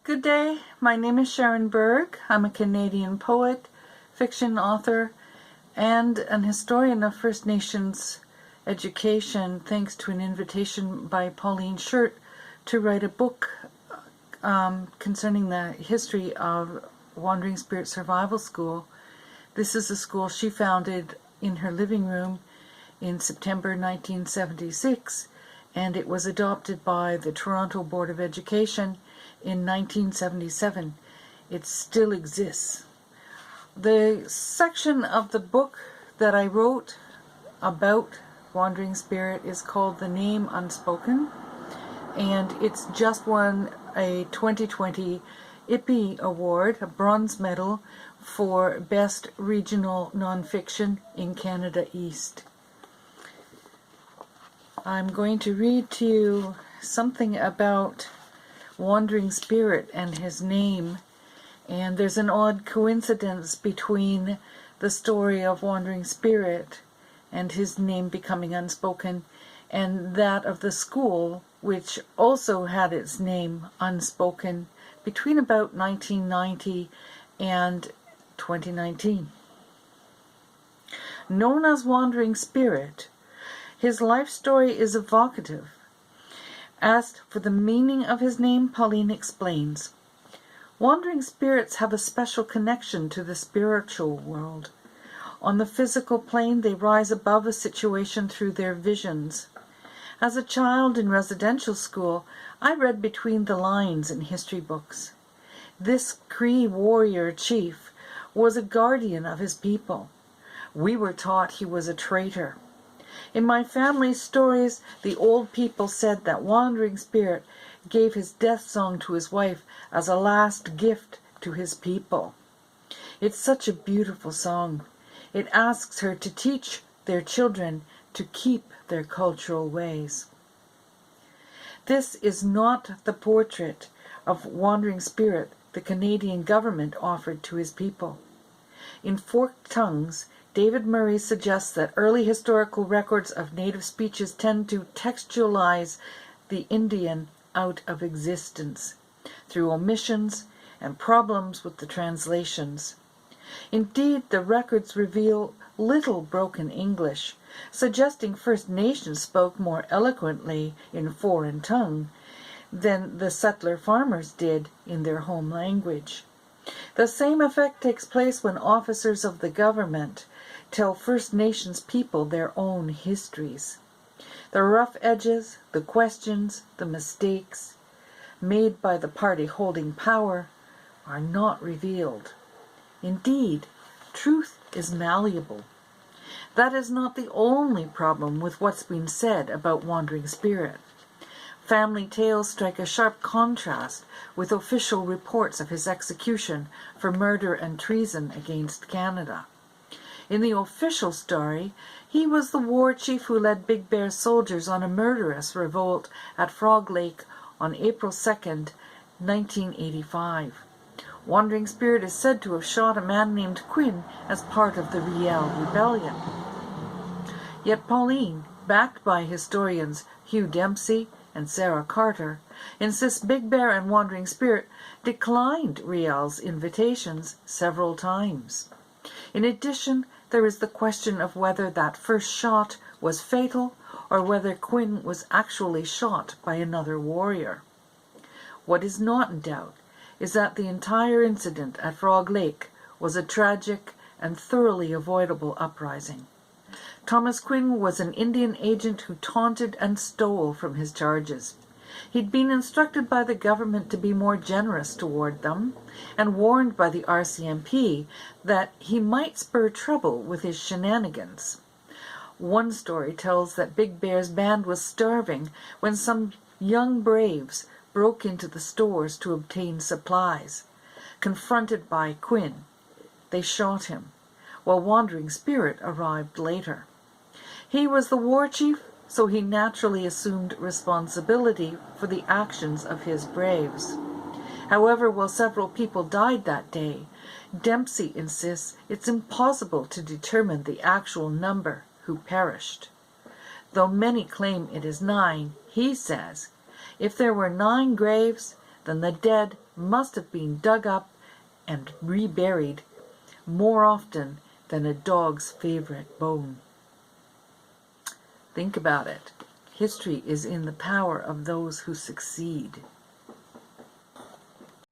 Good day, my name is Sharon Berg. I'm a Canadian poet, fiction author, and an historian of First Nations education, thanks to an invitation by Pauline Shirt to write a book concerning the history of Wandering Spirit Survival School. This is a school she founded in her living room in September 1976, and it was adopted by the Toronto Board of Education in 1977. It still exists. The section of the book that I wrote about Wandering Spirit is called The Name Unspoken, and it's just won a 2020 IPI Award, a bronze medal, for Best Regional Nonfiction in Canada East. I'm going to read to you something about Wandering Spirit and his name, and there's an odd coincidence between the story of Wandering Spirit and his name becoming unspoken and that of the school, which also had its name unspoken between about 1990 and 2019. Known as Wandering Spirit, his life story is evocative. Asked for the meaning of his name, Pauline explains, "Wandering spirits have a special connection to the spiritual world. On the physical plane, they rise above a situation through their visions. As a child in residential school, I read between the lines in history books. This Cree warrior chief was a guardian of his people. We were taught he was a traitor. In my family's stories, the old people said that Wandering Spirit gave his death song to his wife as a last gift to his people. It's such a beautiful song. It asks her to teach their children to keep their cultural ways." This is not the portrait of Wandering Spirit the Canadian government offered to his people. In Forked Tongues, David Murray suggests that early historical records of native speeches tend to textualize the Indian out of existence through omissions and problems with the translations. Indeed, the records reveal little broken English, suggesting First Nations spoke more eloquently in foreign tongue than the settler farmers did in their home language. The same effect takes place when officers of the government tell First Nations people their own histories. The rough edges, the questions, the mistakes made by the party holding power are not revealed. Indeed, truth is malleable. That is not the only problem with what's been said about Wandering Spirit. Family tales strike a sharp contrast with official reports of his execution for murder and treason against Canada. In the official story, he was the war chief who led Big Bear's soldiers on a murderous revolt at Frog Lake on April 2nd, 1985. Wandering Spirit is said to have shot a man named Quinn as part of the Riel Rebellion. Yet Pauline, backed by historians Hugh Dempsey and Sarah Carter, insists Big Bear and Wandering Spirit declined Riel's invitations several times. In addition, there is the question of whether that first shot was fatal or whether Quinn was actually shot by another warrior. What is not in doubt is that the entire incident at Frog Lake was a tragic and thoroughly avoidable uprising. Thomas Quinn was an Indian agent who taunted and stole from his charges. He'd been instructed by the government to be more generous toward them, and warned by the RCMP that he might spur trouble with his shenanigans. One story tells that Big Bear's band was starving when some young braves broke into the stores to obtain supplies. Confronted by Quinn, they shot him, while Wandering Spirit arrived later. He was the war chief, so he naturally assumed responsibility for the actions of his braves. However, while several people died that day, Dempsey insists it's impossible to determine the actual number who perished. Though many claim it is 9, he says, if there were 9 graves, then the dead must have been dug up and reburied more often than a dog's favorite bone. Think about it. History is in the power of those who succeed.